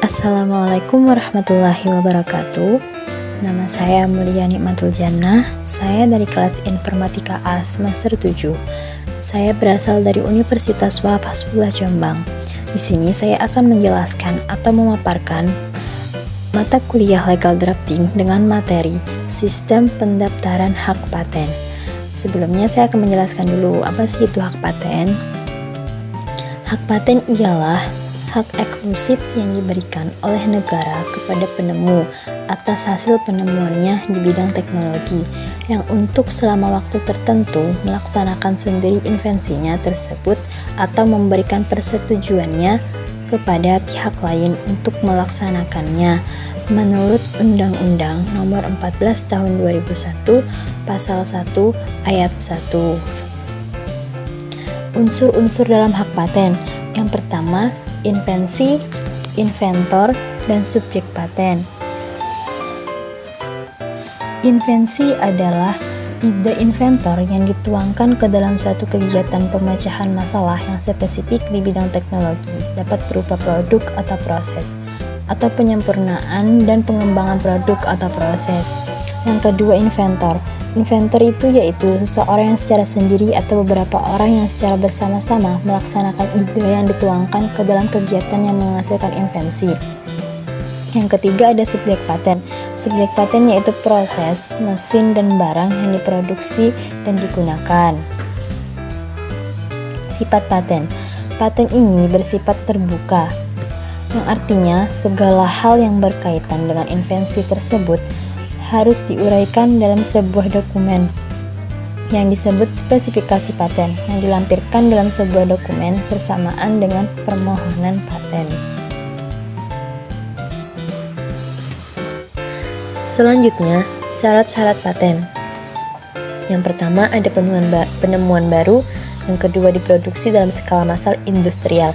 Assalamualaikum warahmatullahi wabarakatuh. Nama saya Mulia Nikmatul Jannah. Saya dari kelas Informatika A semester 7. Saya berasal dari Universitas Wahab Hasbullah Jombang. Di sini saya akan menjelaskan atau memaparkan mata kuliah legal drafting dengan materi sistem pendaftaran hak paten. Sebelumnya saya akan menjelaskan dulu apa sih itu hak paten. Hak paten ialah hak eksklusif yang diberikan oleh negara kepada penemu atas hasil penemuannya di bidang teknologi yang untuk selama waktu tertentu melaksanakan sendiri invensinya tersebut atau memberikan persetujuannya kepada pihak lain untuk melaksanakannya menurut Undang-Undang Nomor 14 Tahun 2001 Pasal 1 Ayat 1. Unsur-unsur dalam hak paten. Yang pertama, invensi, inventor, dan subjek paten. Invensi adalah ide inventor yang dituangkan ke dalam suatu kegiatan pemecahan masalah yang spesifik di bidang teknologi, dapat berupa produk atau proses, atau penyempurnaan dan pengembangan produk atau proses. Yang kedua, inventor. Inventor itu yaitu seseorang yang secara sendiri atau beberapa orang yang secara bersama-sama melaksanakan ide yang dituangkan ke dalam kegiatan yang menghasilkan invensi. Yang ketiga ada subjek paten. Subjek paten yaitu proses, mesin, dan barang yang diproduksi dan digunakan. Sifat paten. Paten ini bersifat terbuka, yang artinya segala hal yang berkaitan dengan invensi tersebut harus diuraikan dalam sebuah dokumen yang disebut spesifikasi paten yang dilampirkan dalam sebuah dokumen bersamaan dengan permohonan paten. Selanjutnya, syarat-syarat paten. Yang pertama ada penemuan baru, yang kedua diproduksi dalam skala massal industrial,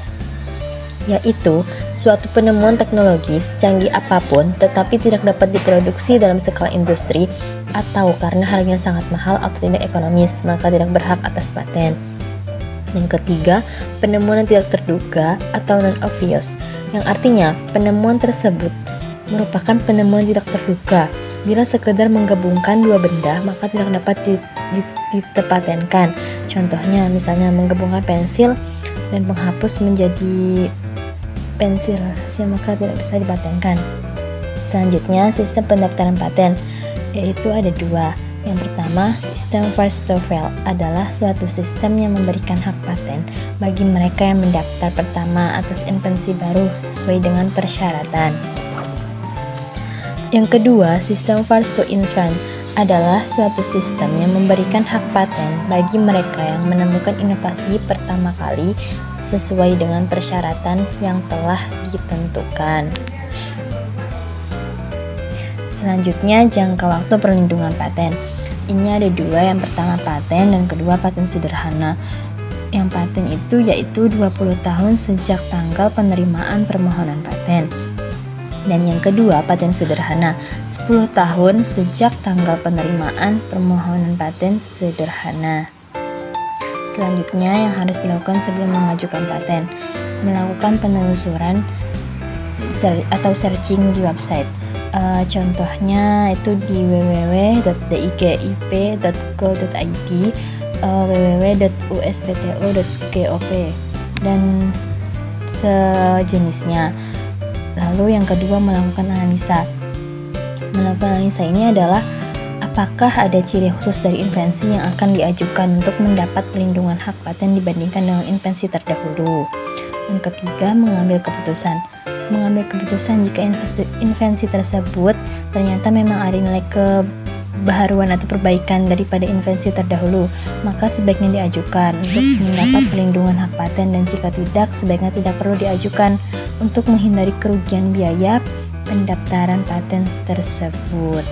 yaitu suatu penemuan teknologi secanggih apapun tetapi tidak dapat diproduksi dalam skala industri atau karena harganya sangat mahal atau tidak ekonomis, maka tidak berhak atas paten. Yang ketiga, penemuan yang tidak terduga atau non-obvious, yang artinya penemuan tersebut merupakan penemuan tidak terduga. Bila sekedar menggabungkan dua benda, maka tidak dapat dipatenkan. Contohnya, misalnya menggabungkan pensil dan penghapus menjadi pensil, maka tidak bisa dipatenkan. Selanjutnya, sistem pendaftaran paten, yaitu ada dua. Yang pertama, sistem first to file adalah suatu sistem yang memberikan hak paten bagi mereka yang mendaftar pertama atas invensi baru sesuai dengan persyaratan. Yang kedua, sistem first to invent adalah suatu sistem yang memberikan hak paten bagi mereka yang menemukan inovasi pertama kali sesuai dengan persyaratan yang telah ditentukan. Selanjutnya, jangka waktu perlindungan paten. Ini ada dua, yang pertama paten dan kedua paten sederhana. Yang paten itu yaitu 20 tahun sejak tanggal penerimaan permohonan paten. Dan yang kedua, paten sederhana, 10 tahun sejak tanggal penerimaan permohonan paten sederhana. Selanjutnya, yang harus dilakukan sebelum mengajukan paten, melakukan penelusuran atau searching di website. Contohnya itu di www.digip.go.id, www.uspto.gov, dan sejenisnya. Lalu yang kedua, melakukan analisa. Melakukan analisa ini adalah apakah ada ciri khusus dari invensi yang akan diajukan untuk mendapat perlindungan hak paten dibandingkan dengan invensi terdahulu. Yang ketiga, mengambil keputusan. Mengambil keputusan jika invensi tersebut ternyata memang ada nilai kebaharuan atau perbaikan daripada invensi terdahulu, maka sebaiknya diajukan untuk mendapat perlindungan hak paten, dan jika tidak, sebaiknya tidak perlu diajukan untuk menghindari kerugian biaya pendaftaran paten tersebut.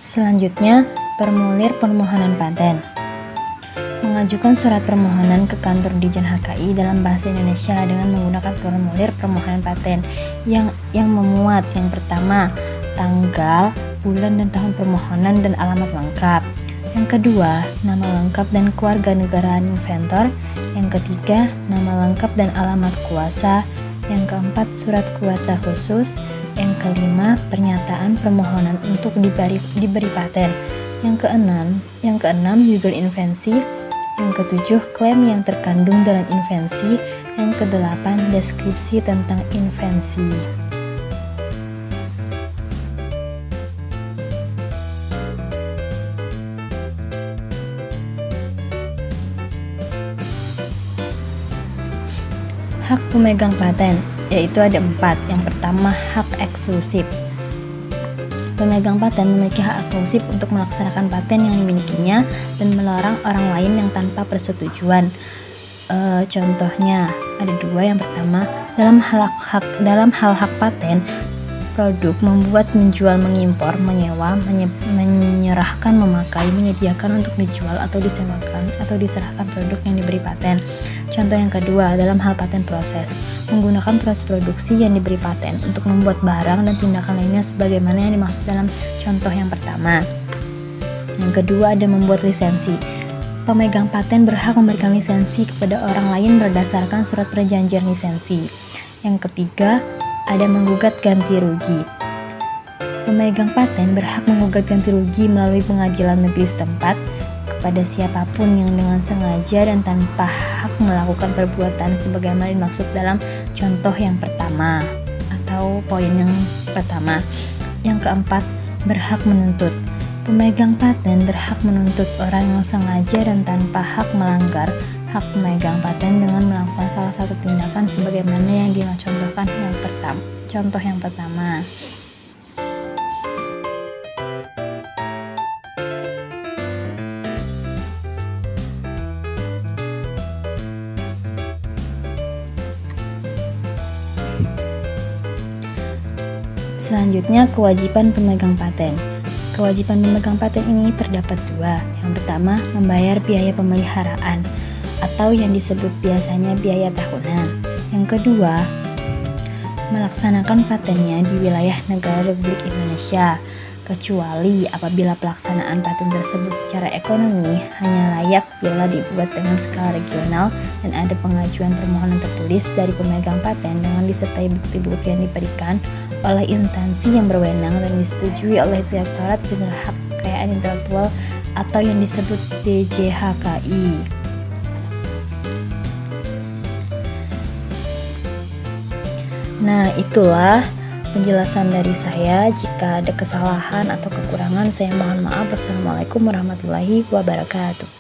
Selanjutnya, formulir permohonan paten. Mengajukan surat permohonan ke kantor Ditjen HKI dalam bahasa Indonesia dengan menggunakan formulir permohonan paten yang memuat yang pertama, tanggal, bulan dan tahun permohonan dan alamat lengkap. Yang kedua, nama lengkap dan kewarganegaraan inventor. Yang ketiga, nama lengkap dan alamat kuasa. Yang keempat, surat kuasa khusus. Yang kelima, pernyataan permohonan untuk diberi paten. Yang keenam, judul invensi. Yang ketujuh, klaim yang terkandung dalam invensi. Yang kedelapan, deskripsi tentang invensi. Hak pemegang paten, yaitu ada 4. Yang pertama, hak eksklusif. Pemegang paten memiliki hak eksklusif untuk melaksanakan paten yang dimilikinya dan melarang orang lain yang tanpa persetujuan. Contohnya ada 2. Yang pertama, dalam hal hak paten, produk, membuat, menjual, mengimpor, menyewa, menyerahkan, memakai, menyediakan untuk dijual atau disewakan atau diserahkan produk yang diberi paten. Contoh yang kedua, dalam hal paten proses, menggunakan proses produksi yang diberi paten untuk membuat barang dan tindakan lainnya sebagaimana yang dimaksud dalam contoh yang pertama. Yang kedua, ada membuat lisensi. Pemegang paten berhak memberikan lisensi kepada orang lain berdasarkan surat perjanjian lisensi. Yang ketiga, ada menggugat ganti rugi. Pemegang paten berhak menggugat ganti rugi melalui pengadilan negeri setempat kepada siapapun yang dengan sengaja dan tanpa hak melakukan perbuatan sebagaimana dimaksud dalam contoh yang pertama atau poin yang pertama. Yang keempat, berhak menuntut. Pemegang paten berhak menuntut orang yang sengaja dan tanpa hak melanggar hak pemegang paten dengan melakukan salah satu tindakan sebagaimana yang dicontohkan contoh yang pertama. Selanjutnya, kewajiban pemegang paten. Kewajiban pemegang paten ini terdapat 2. Yang pertama, membayar biaya pemeliharaan atau yang disebut biasanya biaya tahunan. Yang kedua, melaksanakan patennya di wilayah negara Republik Indonesia, kecuali apabila pelaksanaan paten tersebut secara ekonomi hanya layak bila dibuat dengan skala regional dan ada pengajuan permohonan tertulis dari pemegang paten dengan disertai bukti-bukti yang diberikan oleh instansi yang berwenang dan disetujui oleh Direktorat Jenderal Hak Kekayaan Intelektual atau yang disebut DJHKI. Nah, itulah penjelasan dari saya. Jika ada kesalahan atau kekurangan, saya mohon maaf. Wassalamualaikum warahmatullahi wabarakatuh.